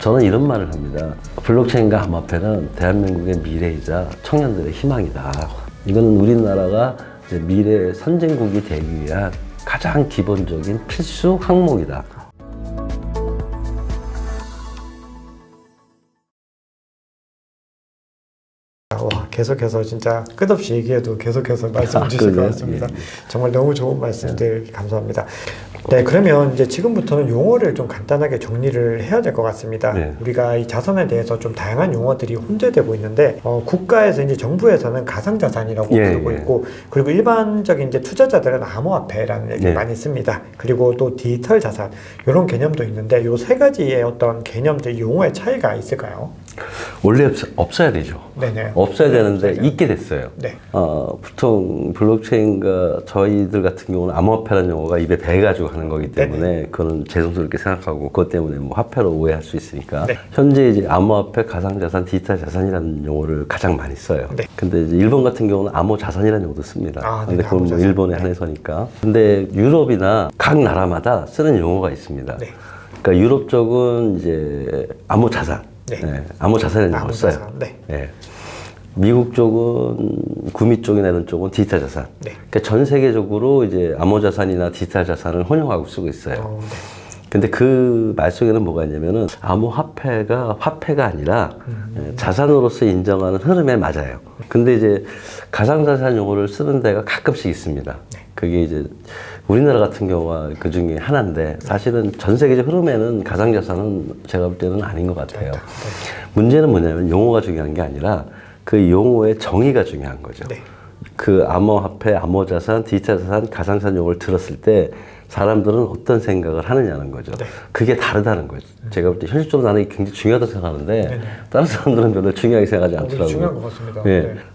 저는 이런 말을 합니다. 블록체인과 암호화폐는 대한민국의 미래이자 청년들의 희망이다. 이거는 우리나라가 이제 미래 선진국이 되기 위한 가장 기본적인 필수 항목이다. 와, 계속해서 진짜 끝없이 얘기해도 계속해서 말씀 주실 것 같습니다. 정말 너무 좋은 말씀들 감사합니다. 네, 그러면 이제 지금부터는 용어를 좀 간단하게 정리를 해야 될 것 같습니다. 우리가 이 자산에 대해서 좀 다양한 용어들이 혼재되고 있는데, 국가에서 이제 정부에서는 가상자산이라고 부르고 있고, 그리고 일반적인 이제 투자자들은 암호화폐라는 얘기를 많이 씁니다. 그리고 또 디지털 자산, 이런 개념도 있는데, 요 세 가지의 어떤 개념들, 용어의 차이가 있을까요? 원래 없어야 되죠. 네네. 없어야 되는데 있게 됐어요. 네. 보통 블록체인과 저희들 같은 경우는 암호화폐라는 용어가 입에 배가지고 하는 거기 때문에 그거는 죄송스럽게 생각하고 그것 때문에 뭐 화폐로 오해할 수 있으니까 현재 이제 암호화폐, 가상자산, 디지털 자산이라는 용어를 가장 많이 써요. 근데 이제 일본 같은 경우는 암호자산이라는 용어도 씁니다. 근데 그건 뭐 일본에 한해서니까. 근데 유럽이나 각 나라마다 쓰는 용어가 있습니다. 그러니까 유럽 쪽은 이제 암호자산. 암호자산이라는 용어를 써요. 미국 쪽은 구미 쪽이나 이런 쪽은 디지털 자산. 그러니까 전 세계적으로 이제 암호자산이나 디지털 자산을 혼용하고 쓰고 있어요. 근데 그 말 속에는 뭐가 있냐면은 암호화폐가 화폐가 아니라 자산으로서 인정하는 흐름에 맞아요. 근데 이제 가상자산 용어를 쓰는 데가 가끔씩 있습니다. 그게 이제 우리나라 같은 경우가 그 중에 하나인데 사실은 전 세계적 흐름에는 가상자산은 제가 볼 때는 아닌 것 같아요. 문제는 뭐냐면 용어가 중요한 게 아니라 그 용어의 정의가 중요한 거죠. 그 암호화폐, 암호자산, 디지털 자산, 가상자산 용어를 들었을 때 사람들은 어떤 생각을 하느냐는 거죠. 그게 다르다는 거죠. 제가 볼 때 현실적으로 나는 굉장히 중요하다고 생각하는데 다른 사람들은 별로 중요하게 생각하지 않더라고요. 중요한 것 같습니다.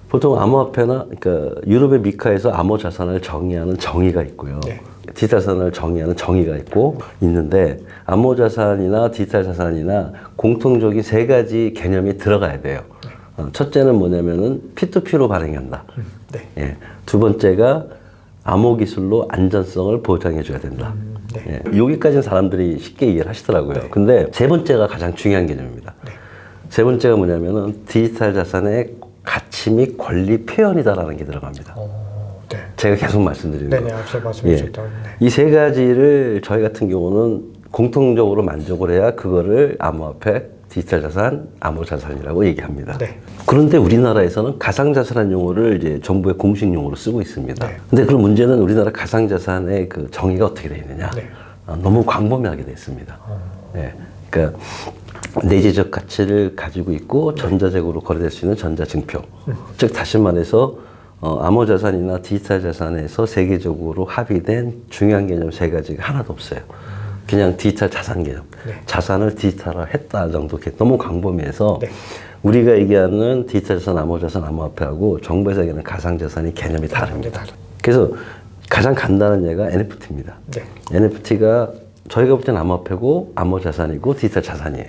보통 암호화폐나 그러니까 유럽의 미카에서 암호자산을 정의하는 정의가 있고요. 디지털 자산을 정의하는 정의가 있는데 암호자산이나 디지털 자산이나 공통적인 세 가지 개념이 들어가야 돼요. 첫째는 뭐냐면은 P2P로 발행한다. 두 번째가 암호 기술로 안전성을 보장해 줘야 된다. 여기까지는 사람들이 쉽게 이해를 하시더라고요. 근데 세 번째가 가장 중요한 개념입니다. 세 번째가 뭐냐면은 디지털 자산의 가치 및 권리 표현이다라는 게 들어갑니다. 제가 계속 말씀드리는 거. 앞서 말씀하셨던. 이 세 가지를 저희 같은 경우는 공통적으로 만족을 해야 그거를 암호화폐, 디지털 자산, 암호자산이라고 얘기합니다. 그런데 우리나라에서는 가상자산이라는 용어를 이제 정부의 공식 용어로 쓰고 있습니다. 근데 그런 문제는 우리나라 가상자산의 그 정의가 어떻게 되어 있느냐? 너무 광범위하게 되어 있습니다. 그러니까 내재적 가치를 가지고 있고 전자적으로 거래될 수 있는 전자증표. 즉 다시 말해서 암호자산이나 디지털 자산에서 세계적으로 합의된 중요한 개념 세 가지가 하나도 없어요. 그냥 디지털 자산 개념. 자산을 디지털화 했다 정도. 너무 광범위해서 우리가 얘기하는 디지털 자산, 암호자산, 암호화폐하고 정부에서 얘기하는 가상자산이 개념이 다릅니다. 그래서 가장 간단한 예가 NFT입니다. NFT가 저희가 볼 때는 암호화폐고 암호자산이고 디지털 자산이에요.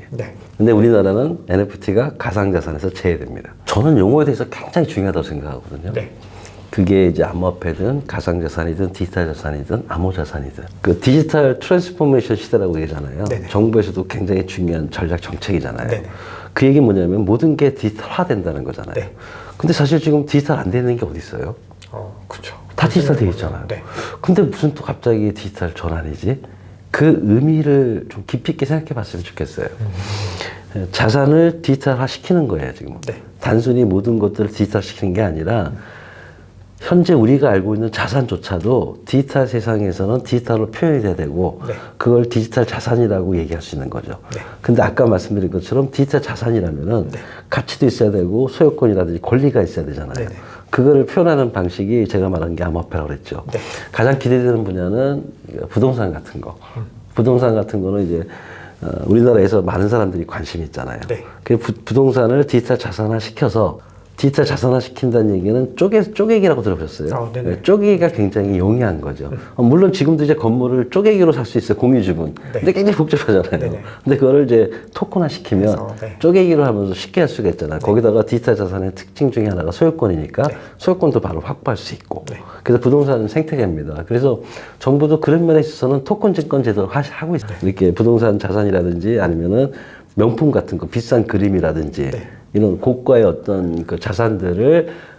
근데 우리나라는 NFT가 가상자산에서 제외됩니다. 저는 용어에 대해서 굉장히 중요하다고 생각하거든요. 그게 이제 암호화폐든 가상자산이든 디지털 자산이든 암호자산이든 그 디지털 트랜스포메이션 시대라고 얘기하잖아요. 정부에서도 굉장히 중요한 전략 정책이잖아요. 그 얘기 뭐냐면 모든 게 디지털화 된다는 거잖아요. 근데 사실 지금 디지털 안 되는 게 어디 있어요? 그렇죠. 다 디지털 돼 있잖아요. 근데 무슨 또 갑자기 디지털 전환이지? 그 의미를 좀 깊이 있게 생각해 봤으면 좋겠어요. 자산을 디지털화 시키는 거예요, 지금. 단순히 모든 것들을 디지털 시키는 게 아니라 현재 우리가 알고 있는 자산조차도 디지털 세상에서는 디지털로 표현이 돼야 되고 그걸 디지털 자산이라고 얘기할 수 있는 거죠. 근데 아까 말씀드린 것처럼 디지털 자산이라면은 가치도 있어야 되고 소유권이라든지 권리가 있어야 되잖아요. 그거를 표현하는 방식이 제가 말한 게 암호화폐라고 그랬죠. 가장 기대되는 분야는 부동산 같은 거. 부동산 같은 거는 이제 우리나라에서 많은 사람들이 관심이 있잖아요. 그 부동산을 디지털 자산화 시켜서 디지털 자산화 시킨다는 얘기는 쪼개기라고 들어보셨어요? 쪼개기가 굉장히 용이한 거죠. 물론 지금도 이제 건물을 쪼개기로 살 수 있어요, 공유주분. 근데 굉장히 복잡하잖아요. 근데 그거를 이제 토큰화 시키면 쪼개기로 하면서 쉽게 할 수가 있잖아요. 거기다가 디지털 자산의 특징 중에 하나가 소유권이니까 소유권도 바로 확보할 수 있고. 그래서 부동산은 생태계입니다. 그래서 정부도 그런 면에 있어서는 토큰 증권 제도를 하고 있어요. 이렇게 부동산 자산이라든지 아니면은 명품 같은 거, 비싼 그림이라든지 네. 이런 고가의 어떤 그 자산들을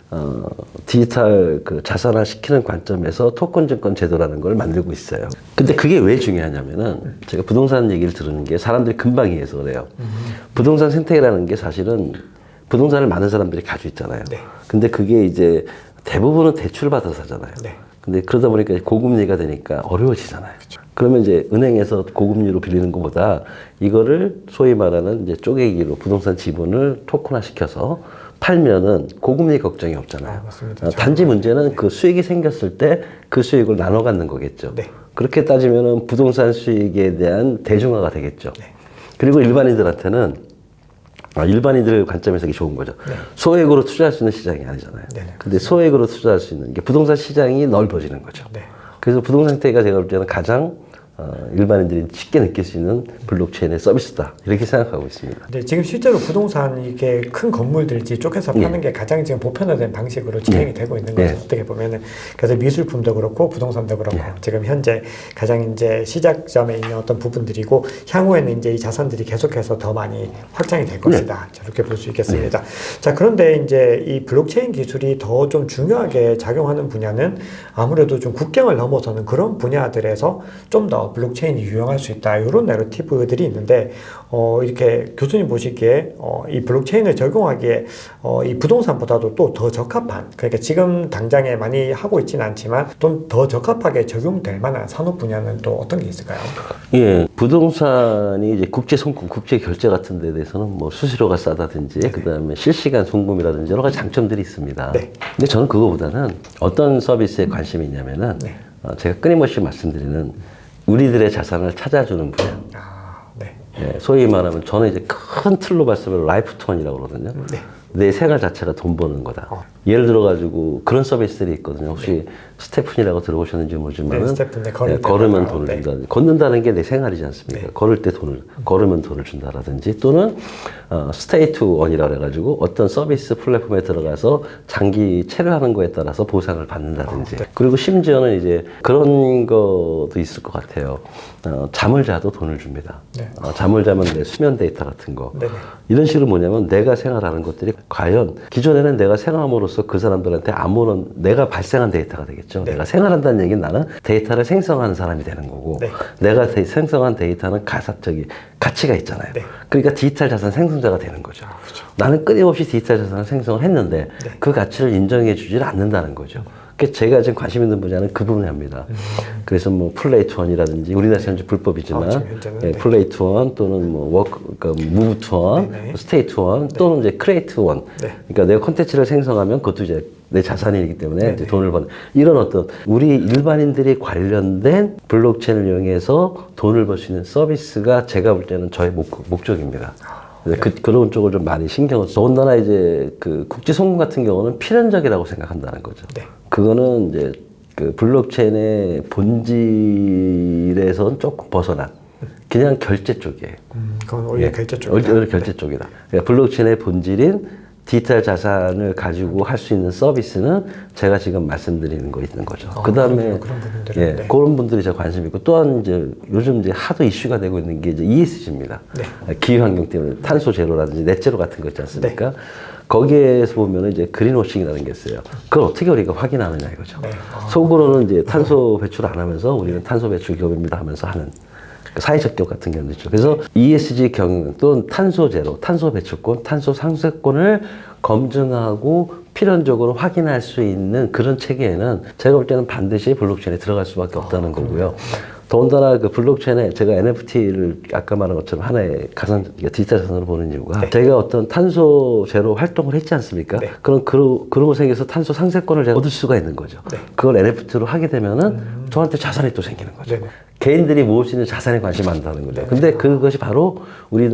디지털 그 자산화 시키는 관점에서 토큰 증권 제도라는 걸 만들고 있어요. 근데 그게 왜 중요하냐면은 제가 부동산 얘기를 들은 게 사람들이 금방 이해해서 그래요. 부동산 생태계라는 게 사실은 부동산을 많은 사람들이 가지고 있잖아요. 네. 근데 그게 이제 대부분은 대출 받아서 사잖아요. 네. 근데 그러다 보니까 고금리가 되니까 어려워지잖아요. 그러면 이제 은행에서 고금리로 빌리는 것보다 이거를 소위 말하는 이제 쪼개기로 부동산 지분을 토큰화 시켜서 팔면은 고금리 걱정이 없잖아요. 맞습니다. 단지 문제는 그 수익이 생겼을 때 그 수익을 나눠 갖는 거겠죠. 네. 그렇게 따지면은 부동산 수익에 대한 대중화가 되겠죠. 네. 그리고 일반인들한테는 일반인들의 관점에서 이게 좋은 거죠. 네. 소액으로 투자할 수 있는 시장이 아니잖아요. 네. 근데 소액으로 투자할 수 있는 게 부동산 시장이 넓어지는 거죠. 네. 그래서 부동산 생태계가 제가 볼 때는 가장 일반인들이 쉽게 느낄 수 있는 블록체인의 서비스다. 이렇게 생각하고 있습니다. 네, 지금 실제로 부동산 이게 큰 건물들이 쪼개서 파는 게 가장 지금 보편화된 방식으로 진행이 되고 있는 거죠. 어떻게 보면은. 그래서 미술품도 그렇고 부동산도 그렇고 지금 현재 가장 이제 시작점에 있는 어떤 부분들이고 향후에는 이제 이 자산들이 계속해서 더 많이 확장이 될 것이다. 저렇게 볼 수 있겠습니다. 자, 그런데 이제 이 블록체인 기술이 더 좀 중요하게 작용하는 분야는 아무래도 좀 국경을 넘어서는 그런 분야들에서 좀 더 블록체인이 유용할 수 있다. 이런 내러티브들이 있는데 이렇게 교수님 보시기에 이 블록체인을 적용하기에 이 부동산보다도 또 더 적합한, 그러니까 지금 당장에 많이 하고 있지는 않지만 좀 더 적합하게 적용될 만한 산업 분야는 또 어떤 게 있을까요? 예, 부동산이 이제 국제 송금, 국제 결제 같은 데 대해서는 뭐 수수료가 싸다든지, 그다음에 실시간 송금이라든지 여러 가지 장점들이 있습니다. 네. 근데 저는 그거보다는 어떤 서비스에 관심이 있냐면은 네. 제가 끊임없이 말씀드리는 우리들의 자산을 찾아주는 분야. 네. 예, 소위 말하면 저는 이제 큰 틀로 말씀을 라이프톤이라고 그러거든요. 네. 내 생활 자체가 돈 버는 거다. 예를 들어가지고 그런 서비스들이 있거든요. 혹시 스테픈이라고 들어보셨는지 모르지만 네, 스테픈, 네, 걸을 때 걸으면 받아요. 돈을 네. 준다. 걷는다는 게 내 생활이지 않습니까? 걸을 때 걸으면 돈을 준다라든지 또는 스테이 투 원이라고 해가지고 어떤 서비스 플랫폼에 들어가서 장기 체류하는 거에 따라서 보상을 받는다든지 그리고 심지어는 이제 그런 것도 있을 것 같아요. 잠을 자도 돈을 줍니다. 네. 잠을 자면 내 수면 데이터 같은 거. 네네. 이런 식으로 뭐냐면 내가 생활하는 것들이 과연 기존에는 내가 생활함으로써 그 사람들한테 아무런 내가 발생한 데이터가 되겠죠. 내가 생활한다는 얘기는 나는 데이터를 생성하는 사람이 되는 거고 네. 내가 생성한 데이터는 가치가 있잖아요. 네. 그러니까 디지털 자산 생성자가 되는 거죠. 그렇죠. 나는 끊임없이 디지털 자산을 생성을 했는데 그 가치를 인정해 주질 않는다는 거죠. 그래서 제가 지금 관심 있는 분야는 그 분야입니다. 그래서 뭐 플레이 투원이라든지 우리나라에서 현재 불법이지만 지금 현재는, 예, 네. 플레이 투원 또는 뭐 그러니까 무브 투원, 네네. 스테이 투원 또는 이제 크리에이트 원. 네. 그러니까 내가 콘텐츠를 생성하면 그것도 이제 내 자산이기 때문에 네네. 이제 돈을 버는 이런 어떤 우리 일반인들이 관련된 블록체인을 이용해서 돈을 벌 수 있는 서비스가 제가 볼 때는 저의 목적입니다. 그래서 그런 쪽을 좀 많이 신경을 써. 더군다나 이제 그 국제 송금 같은 경우는 필연적이라고 생각한다는 거죠. 네. 그거는 이제 그 블록체인의 본질에선 조금 벗어난 그냥 결제 쪽이에요. 그건 오히려 예, 결제 쪽이다. 오히려 결제 쪽이다. 그러니까 블록체인의 본질인 디지털 자산을 가지고 할 수 있는 서비스는 제가 지금 말씀드리는 거 있는 거죠. 그 다음에 그런 부분들은, 예, 네. 그런 분들이 제가 관심 있고 또한 이제 요즘 이제 하도 이슈가 되고 있는 게 이제 ESG입니다. 네. 기후환경 때문에 탄소 제로라든지 넷 제로 같은 거 있지 않습니까? 네. 거기에서 보면은 이제 그린워싱이라는 게 있어요. 그걸 어떻게 우리가 확인하느냐 이거죠. 네. 속으로는 이제 탄소 배출 안 하면서 우리는 탄소 배출 기업입니다 하면서 하는 그 사회적 기업 같은 경우도 있죠. 그래서 ESG 경영 또는 탄소 제로, 탄소 배출권, 탄소 상쇄권을 검증하고 필연적으로 확인할 수 있는 그런 체계에는 제가 볼 때는 반드시 블록체인에 들어갈 수밖에 없다는 거고요. 더군다나 그 블록체인에 제가 NFT를 아까 말한 것처럼 하나의 가상 디지털 자산으로 보는 이유가 제가 어떤 탄소 제로 활동을 했지 않습니까? 네. 그런 거 생겨서 탄소 상쇄권을 제가 얻을 수가 있는 거죠. 네. 그걸 NFT로 하게 되면은 저한테 자산이 또 생기는 거죠. 네네. 개인들이 모을 수 있는 자산에 관심이 많다는 거죠. 근데 그것이 바로 우리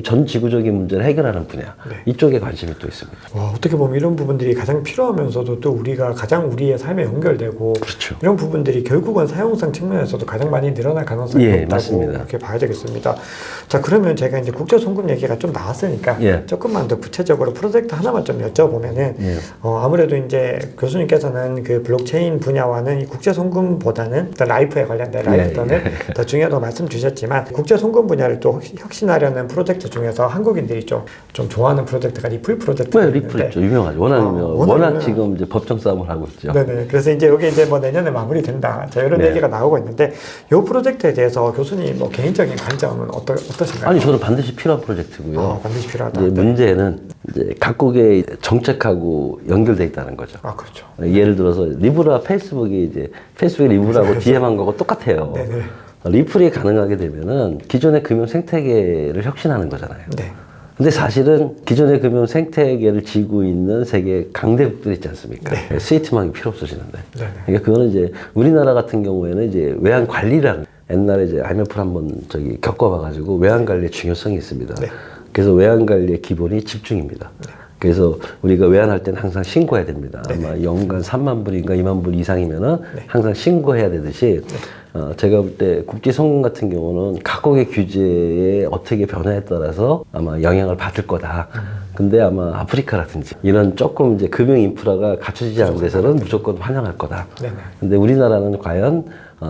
전 지구적인 문제를 해결하는 분야. 네. 이쪽에 관심이 또 있습니다. 와, 어떻게 보면 이런 부분들이 가장 필요하면서도 또 우리가 가장 우리의 삶에 연결되고 그렇죠. 이런 부분들이 결국은 사용성 측면에서도 가장 많이 늘어날 가능성이 예, 높다고 맞습니다. 이렇게 봐야 되겠습니다. 자, 그러면 제가 이제 국제 송금 얘기가 좀 나왔으니까 예. 조금만 더 구체적으로 프로젝트 하나만 좀 여쭤보면은 예. 아무래도 이제 교수님께서는 그 블록체인 분야와는 이 국제 송금 송금보다는 더 라이프에 관련된 라이프돈을 더 중요하다고 말씀 주셨지만 국제 송금 분야를 또 혁신하려는 프로젝트 중에서 한국인들이 좀 좋아하는 프로젝트가 리플 프로젝트가 네, 리플 있죠. 유명하죠. 워낙 지금 이제 법정 싸움을 하고 있죠. 네네. 그래서 이제 여기 이제 뭐 내년에 마무리된다. 자, 이런 얘기가 나오고 있는데 이 프로젝트에 대해서 교수님 뭐 개인적인 관점은 어떠신가요? 아니 저는 반드시 필요한 프로젝트고요. 반드시 필요하다. 이제 문제는 이제 각국의 정책하고 연결돼 있다는 거죠. 그렇죠. 예를 들어서 리브라 페이스북이 이제 페이스북 리브라고 DM한 거고 똑같아요. 네네. 리플이 가능하게 되면은 기존의 금융 생태계를 혁신하는 거잖아요. 네. 근데 사실은 기존의 금융 생태계를 쥐고 있는 세계 강대국들 있지 않습니까? 네. 스위트망이 필요 없어지는데. 네네. 그러니까 그거는 이제 우리나라 같은 경우에는 이제 외환 관리라는 옛날에 이제 IMF를 한번 겪어봐가지고 외환 관리의 중요성이 있습니다. 네. 그래서 외환 관리의 기본이 집중입니다. 네. 그래서 우리가 외환할 때는 항상 신고해야 됩니다. 네네. 아마 연간 3만 불인가 2만 불 이상이면은 네. 항상 신고해야 되듯이 제가 볼 때 국제 송금 같은 경우는 각국의 규제에 어떻게 변화에 따라서 아마 영향을 받을 거다. 근데 아마 아프리카라든지 이런 조금 이제 금융 인프라가 갖춰지지 않은 데서는 무조건 환영할 거다. 네네. 근데 우리나라는 과연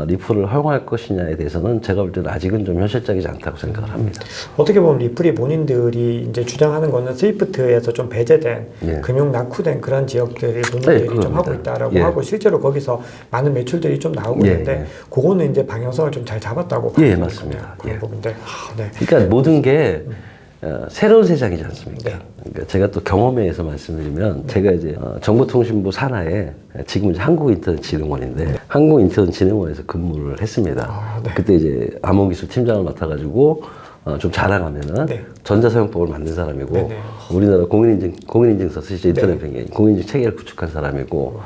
리플을 허용할 것이냐에 대해서는 제가 볼 때는 아직은 좀 현실적이지 않다고 생각을 합니다. 어떻게 보면 리플이 본인들이 이제 주장하는 거는 스위프트에서 좀 배제된 금융 낙후된 그런 지역들을 본인들이 좀 하고 있다라고 하고 실제로 거기서 많은 매출들이 좀 나오고 있는데 그거는 이제 방향성을 좀 잘 잡았다고 봐요. 맞습니다. 그런 부분들. 네. 그러니까 모든 게 새로운 세상이지 않습니까? 네. 그러니까 제가 또 경험에 의해서 말씀드리면 제가 이제 정보통신부 산하에 지금 이제 한국인터넷진흥원인데 한국인터넷진흥원에서 근무를 했습니다. 네. 그때 이제 암호기술 팀장을 맡아가지고 좀 자랑하면은 전자사용법을 만든 사람이고 네네. 우리나라 공인인증서 쓰시죠 인터넷 뱅킹 공인인증 체계를 구축한 사람이고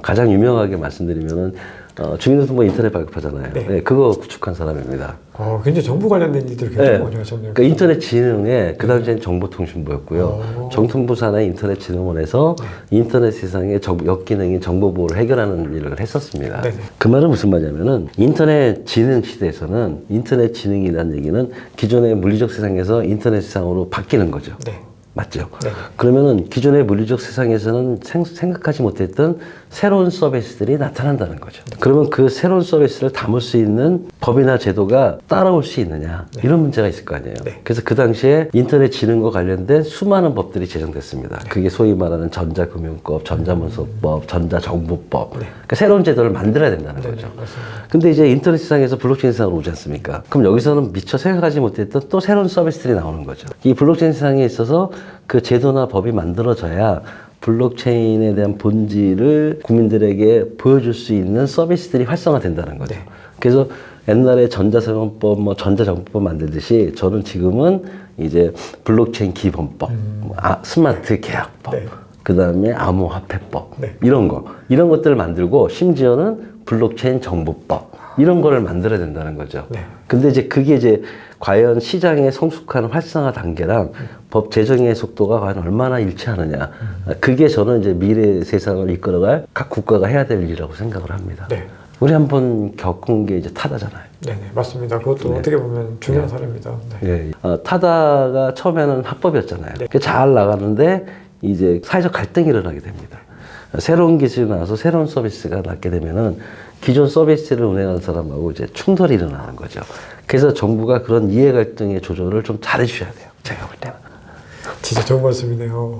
가장 유명하게 말씀드리면은 주민등록번 인터넷 발급하잖아요. 네, 그거 구축한 사람입니다. 굉장히 정보 관련된 일들을 굉장히 많이 하셨네요. 그러니까 인터넷 진흥에 그 당시엔 정보통신부였고요. 정통부 산하의 인터넷진흥원에서 인터넷 세상의 역기능인 정보보호를 해결하는 일을 했었습니다. 네네. 그 말은 무슨 말이냐면은 인터넷 진흥 시대에서는 인터넷 진흥이라는 얘기는 기존의 물리적 세상에서 인터넷 세상으로 바뀌는 거죠. 네. 맞죠? 네. 그러면은 기존의 물리적 세상에서는 생각하지 못했던 새로운 서비스들이 나타난다는 거죠. 그러면 그 새로운 서비스를 담을 수 있는 법이나 제도가 따라올 수 있느냐 이런 문제가 있을 거 아니에요. 그래서 그 당시에 인터넷 진흥과 관련된 수많은 법들이 제정됐습니다. 그게 소위 말하는 전자금융법, 전자문서법, 전자정보법. 그러니까 새로운 제도를 만들어야 된다는 거죠. 근데 이제 인터넷 세상에서 블록체인 세상으로 오지 않습니까? 그럼 여기서는 미처 생각하지 못했던 또 새로운 서비스들이 나오는 거죠. 이 블록체인 세상에 있어서 그 제도나 법이 만들어져야 블록체인에 대한 본질을 국민들에게 보여줄 수 있는 서비스들이 활성화된다는 거죠. 그래서 옛날에 전자사용법, 전자정보법 만들듯이 저는 지금은 이제 블록체인 기본법, 스마트 계약법, 그 다음에 암호화폐법 이런 것들을 만들고 심지어는 블록체인 정보법 이런 거를 만들어야 된다는 거죠. 근데 이제 그게 이제 과연 시장의 성숙한 활성화 단계랑 법 제정의 속도가 과연 얼마나 일치하느냐. 그게 저는 이제 미래 세상을 이끌어갈 각 국가가 해야 될 일이라고 생각을 합니다. 우리 한번 겪은 게 이제 타다잖아요. 네, 맞습니다. 그것도 어떻게 보면 중요한 사례입니다. 타다가 처음에는 합법이었잖아요. 잘 나가는데 이제 사회적 갈등이 일어나게 됩니다. 새로운 기술이 나와서 새로운 서비스가 낳게 되면은 기존 서비스를 운행하는 사람하고 이제 충돌이 일어나는 거죠. 그래서 정부가 그런 이해 갈등의 조절을 좀 잘해주셔야 돼요. 제가 볼 때는. 진짜 좋은 말씀이네요.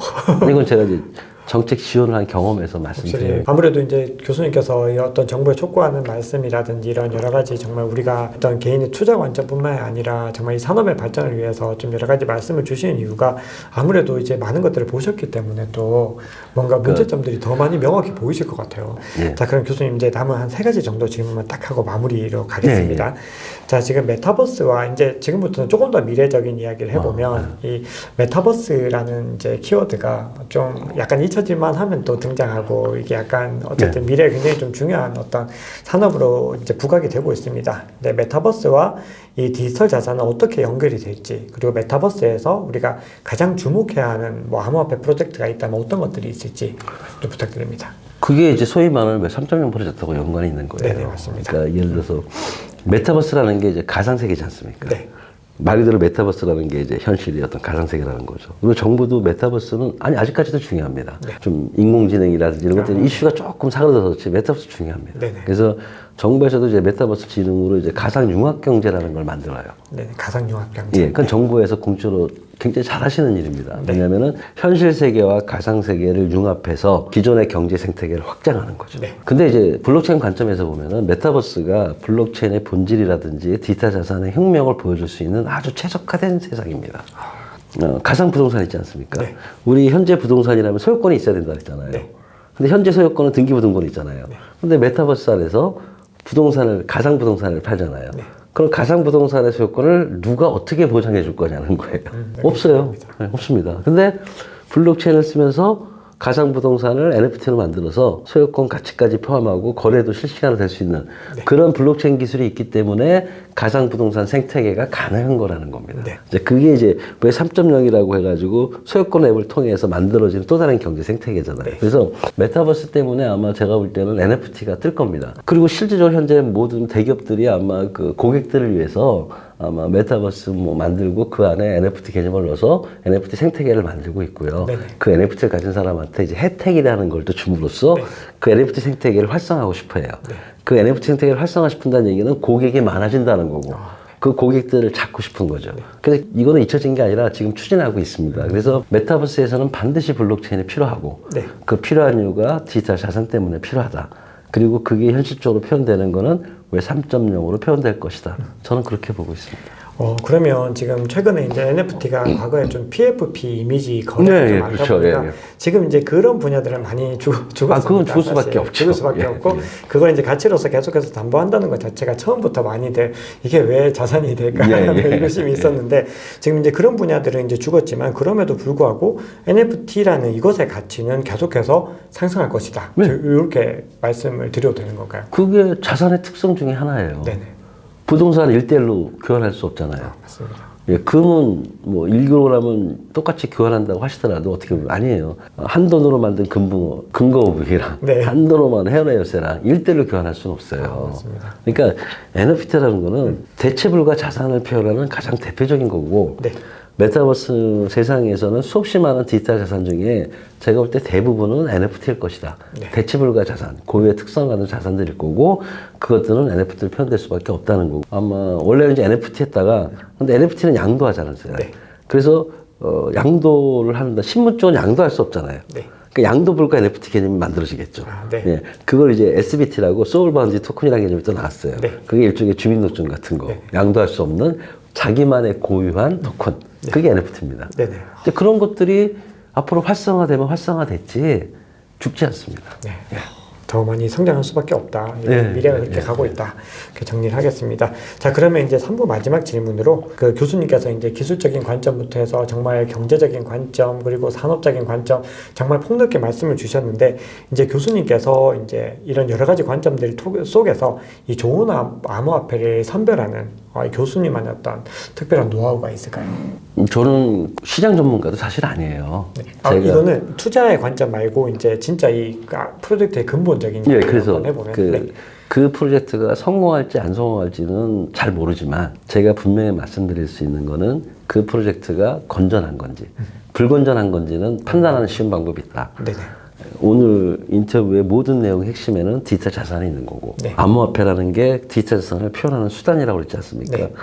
이건 제가 이제 정책 지원을 한 경험에서 말씀드려요. 아무래도 이제 교수님께서 이 어떤 정부에 촉구하는 말씀이라든지 이런 여러 가지 정말 우리가 어떤 개인의 투자 관점뿐만 아니라 정말 이 산업의 발전을 위해서 좀 여러 가지 말씀을 주시는 이유가 아무래도 이제 많은 것들을 보셨기 때문에 또 뭔가 문제점들이 더 많이 명확히 보이실 것 같아요. 자, 그럼 교수님 이제 남은 한 3가지 정도 질문만 딱 하고 마무리로 가겠습니다. 자, 지금 메타버스와 이제 지금부터는 조금 더 미래적인 이야기를 해보면 이 메타버스라는 이제 키워드가 좀 약간 잊혀질만 하면 또 등장하고 이게 약간 어쨌든 미래에 굉장히 좀 중요한 어떤 산업으로 이제 부각이 되고 있습니다. 근데 메타버스와 이 디지털 자산은 어떻게 연결이 될지 그리고 메타버스에서 우리가 가장 주목해야 하는 뭐 암호화폐 프로젝트가 있다면 어떤 것들이 있을지 좀 부탁드립니다. 그게 이제 소위 말하는 3.0 프로젝트하고 연관이 있는 거예요. 네네, 맞습니다. 그러니까 예를 들어서 메타버스라는 게 이제 가상세계지 않습니까? 말 그대로 메타버스라는 게 이제 현실의 어떤 가상세계라는 거죠. 그리고 정부도 메타버스는 아직까지도 중요합니다. 네. 좀 인공지능이라든지 이런 것들이 이슈가 조금 사그라들어서 그렇지 메타버스 중요합니다. 네네. 그래서 정부에서도 이제 메타버스 지능으로 이제 가상융합경제라는 걸 만들어요. 네, 가상융합경제. 예, 그건 정부에서 공짜로 굉장히 잘하시는 일입니다. 네. 왜냐하면은 현실 세계와 가상 세계를 융합해서 기존의 경제 생태계를 확장하는 거죠. 네. 근데 이제 블록체인 관점에서 보면은 메타버스가 블록체인의 본질이라든지 디지털 자산의 혁명을 보여줄 수 있는 아주 최적화된 세상입니다. 가상 부동산 있지 않습니까? 네. 우리 현재 부동산이라면 소유권이 있어야 된다 그랬잖아요. 네. 근데 현재 소유권은 등기부등본이 있잖아요. 네. 근데 메타버스 안에서 가상 부동산을 팔잖아요. 네. 그럼 가상 부동산의 소유권을 누가 어떻게 보장해 줄 거냐는 거예요. 없어요. 네, 없습니다. 근데 블록체인을 쓰면서 가상 부동산을 NFT로 만들어서 소유권 가치까지 포함하고 거래도 실시간으로 될 수 있는 네. 그런 블록체인 기술이 있기 때문에 가상 부동산 생태계가 가능한 거라는 겁니다. 네. 이제 그게 이제 왜 3.0이라고 해가지고 소유권 앱을 통해서 만들어진 또 다른 경제 생태계잖아요. 네. 그래서 메타버스 때문에 아마 제가 볼 때는 NFT가 뜰 겁니다. 그리고 실제적으로 현재 모든 대기업들이 아마 그 고객들을 위해서 아마 메타버스 뭐 만들고 그 안에 NFT 개념을 넣어서 NFT 생태계를 만들고 있고요. 네네. 그 NFT를 가진 사람한테 이제 혜택이라는 걸 또 줌으로써 네. 그 NFT 생태계를 활성화하고 싶어 해요. 네. 그 NFT 생태계를 활성화 싶은다는 얘기는 고객이 많아진다는 거고 그 고객들을 잡고 싶은 거죠. 근데 이거는 잊혀진 게 아니라 지금 추진하고 있습니다. 그래서 메타버스에서는 반드시 블록체인이 필요하고 네. 그 필요한 이유가 디지털 자산 때문에 필요하다. 그리고 그게 현실적으로 표현되는 거는 왜 3.0으로 표현될 것이다. 저는 그렇게 보고 있습니다. 그러면 지금 최근에 이제 NFT가 과거에 좀 PFP 이미지 거래가 네, 좀 예, 많다 그렇죠. 보니까 예, 예. 지금 이제 그런 분야들을 많이 죽었습니다. 그건 죽을 수밖에 사실. 없죠. 죽을 수밖에 예, 없고 예. 그걸 이제 가치로서 계속해서 담보한다는 것 자체가 처음부터 많이들 이게 왜 자산이 될까 예, 하는 예. 의구심이 있었는데 지금 이제 그런 분야들은 이제 죽었지만 그럼에도 불구하고 NFT라는 이것의 가치는 계속해서 상승할 것이다. 네. 이렇게 말씀을 드려도 되는 건가요? 그게 자산의 특성 중에 하나예요. 네네. 부동산 1대1로 교환할 수 없잖아요. 맞습니다. 예, 금은 뭐 1g이면 똑같이 교환한다고 하시더라도 어떻게 보면 아니에요. 한 돈으로 만든 금붕어, 금거우북이랑 네. 한 돈으로만 헤어나 열쇠랑 1대1로 교환할 수는 없어요. 맞습니다. 그러니까 NFT라는 거는 대체불가 자산을 표현하는 가장 대표적인 거고 네. 메타버스 세상에서는 수없이 많은 디지털 자산 중에 제가 볼 때 대부분은 NFT일 것이다. 네. 대체불가 자산, 고유의 특성 가진 자산들일 거고 그것들은 NFT로 표현될 수밖에 없다는 거고 아마 원래는 이제 NFT 했다가 근데 NFT는 양도하잖아요. 네. 그래서 양도를 한다. 신문 쪽은 양도할 수 없잖아요. 네. 그러니까 양도불가 NFT 개념이 만들어지겠죠. 네. 예, 그걸 이제 SBT라고 소울 바운드 토큰이라는 개념이 또 나왔어요. 네. 그게 일종의 주민등록증 같은 거, 네. 양도할 수 없는 자기만의 고유한 토큰. 그게 NFT입니다. 네네. 이제 그런 것들이 앞으로 활성화되면 활성화됐지 죽지 않습니다. 네. 더 많이 성장할 수밖에 없다. 네, 미래가 네, 그렇게 네, 가고 있다. 이렇게 정리를 하겠습니다. 자, 그러면 이제 3부 마지막 질문으로 그 교수님께서 이제 기술적인 관점부터 해서 정말 경제적인 관점 그리고 산업적인 관점 정말 폭넓게 말씀을 주셨는데 이제 교수님께서 이제 이런 여러 가지 관점들 속에서 이 좋은 암호화폐를 선별하는 교수님만의 어떤 특별한 노하우가 있을까요? 저는 시장 전문가도 사실 아니에요. 네. 이거는 투자의 관점 말고 이제 진짜 이 프로젝트의 근본적인 예, 그래서 한번 해보면 네. 그 프로젝트가 성공할지 안 성공할지는 잘 모르지만 제가 분명히 말씀드릴 수 있는 거는 그 프로젝트가 건전한 건지 불건전한 건지는 판단하는 쉬운 방법이 있다. 네네. 오늘 인터뷰의 모든 내용 핵심에는 디지털 자산이 있는 거고 네. 암호화폐라는 게 디지털 자산을 표현하는 수단이라고 그랬지 않습니까? 네.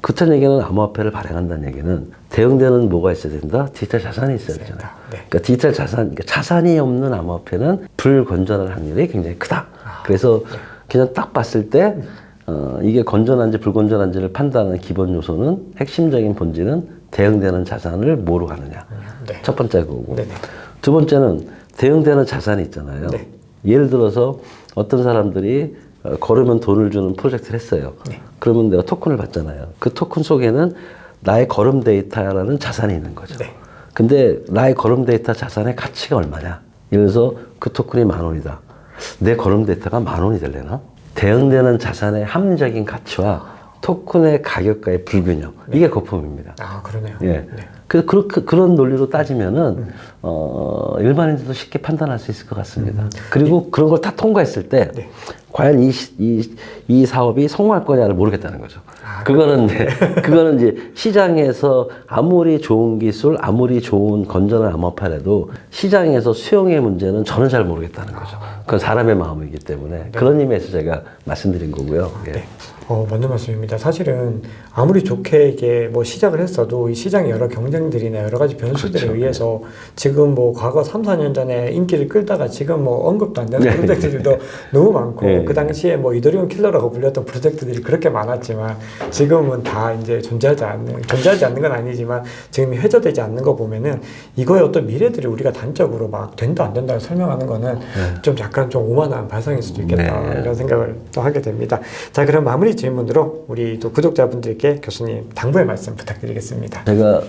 그렇다는 얘기는 암호화폐를 발행한다는 얘기는 대응되는 뭐가 있어야 된다? 디지털 자산이 있어야 되잖아요. 네. 그러니까 디지털 자산, 그러니까 자산이 없는 암호화폐는 불건전할 확률이 굉장히 크다. 그래서 그냥 딱 봤을 때 이게 건전한지 불건전한지를 판단하는 기본 요소는 핵심적인 본질은 대응되는 자산을 뭐로 하느냐. 네. 첫 번째 거고. 네네. 두 번째는 대응되는 자산이 있잖아요. 네. 예를 들어서 어떤 사람들이 걸으면 돈을 주는 프로젝트를 했어요. 네. 그러면 내가 토큰을 받잖아요. 그 토큰 속에는 나의 걸음 데이터라는 자산이 있는 거죠. 네. 근데 나의 걸음 데이터 자산의 가치가 얼마냐? 예를 들어서 그 토큰이 10,000원이다. 내 걸음 데이터가 10,000원이 되려나? 대응되는 자산의 합리적인 가치와 토큰의 가격과의 불균형. 이게 거품입니다. 아, 그러네요. 예. 네. 그런 논리로 따지면은, 일반인들도 쉽게 판단할 수 있을 것 같습니다. 그리고 그런 걸 다 통과했을 때, 네. 과연 이 사업이 성공할 거냐를 모르겠다는 거죠. 그거는 이제 시장에서 아무리 좋은 기술, 아무리 좋은 건전한 암호화폐라도 시장에서 수용의 문제는 저는 잘 모르겠다는 거죠. 그건 사람의 마음이기 때문에 그런 의미에서 제가 말씀드린 거고요. 예. 네. 맞는 말씀입니다. 사실은 아무리 좋게 이게 뭐 시작을 했어도 이 시장의 여러 경쟁들이나 여러 가지 변수들에 의해서 지금 뭐 과거 3, 4년 전에 인기를 끌다가 지금 뭐 언급도 안 되는 프로젝트들도 너무 많고 그 당시에 뭐 이더리움 킬러라고 불렸던 프로젝트들이 그렇게 많았지만 지금은 다 이제 존재하지 않는 건 아니지만 지금 회자되지 않는 거 보면은 이거의 어떤 미래들을 우리가 단적으로 막 된다 안 된다고 설명하는 거는 좀 약간 좀 오만한 발상일 수도 있겠다 이런 생각을 또 하게 됩니다. 자, 그럼 마무리 질문으로 우리 또 구독자분들께 교수님 당부의 말씀 부탁드리겠습니다. 제가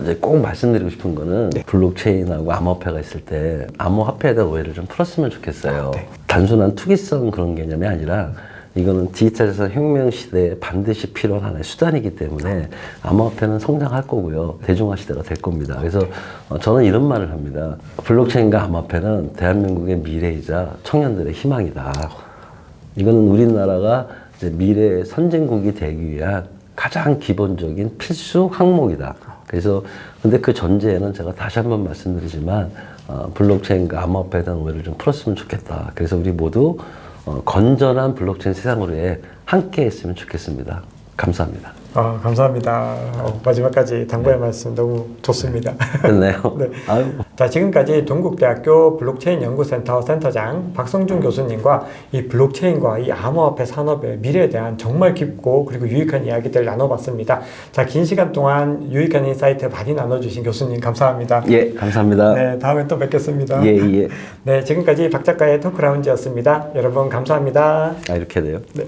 이제 꼭 말씀드리고 싶은 거는 블록체인하고 암호화폐가 있을 때 암호화폐에 대한 오해를 좀 풀었으면 좋겠어요. 단순한 투기성 그런 개념이 아니라 이거는 디지털에서 혁명 시대에 반드시 필요한 하나의 수단이기 때문에 암호화폐는 성장할 거고요. 대중화 시대가 될 겁니다. 그래서 저는 이런 말을 합니다. 블록체인과 암호화폐는 대한민국의 미래이자 청년들의 희망이다. 이거는 우리나라가 이제 미래의 선진국이 되기 위한 가장 기본적인 필수 항목이다. 그래서 근데 그 전제에는 제가 다시 한번 말씀드리지만 블록체인과 암호화폐에 대한 오해를 좀 풀었으면 좋겠다. 그래서 우리 모두 건전한 블록체인 세상으로 함께 했으면 좋겠습니다. 감사합니다. 감사합니다. 마지막까지 당부의 말씀 너무 좋습니다. 됐네요. 네. 자, 지금까지 동국대학교 블록체인 연구센터 센터장 박성준 교수님과 이 블록체인과 이 암호화폐 산업의 미래에 대한 정말 깊고 그리고 유익한 이야기들 나눠봤습니다. 자, 긴 시간 동안 유익한 인사이트 많이 나눠주신 교수님 감사합니다. 예, 감사합니다. 네, 다음에 또 뵙겠습니다. 예. 네, 지금까지 박 작가의 토크라운지였습니다. 여러분 감사합니다. 이렇게 돼요? 네.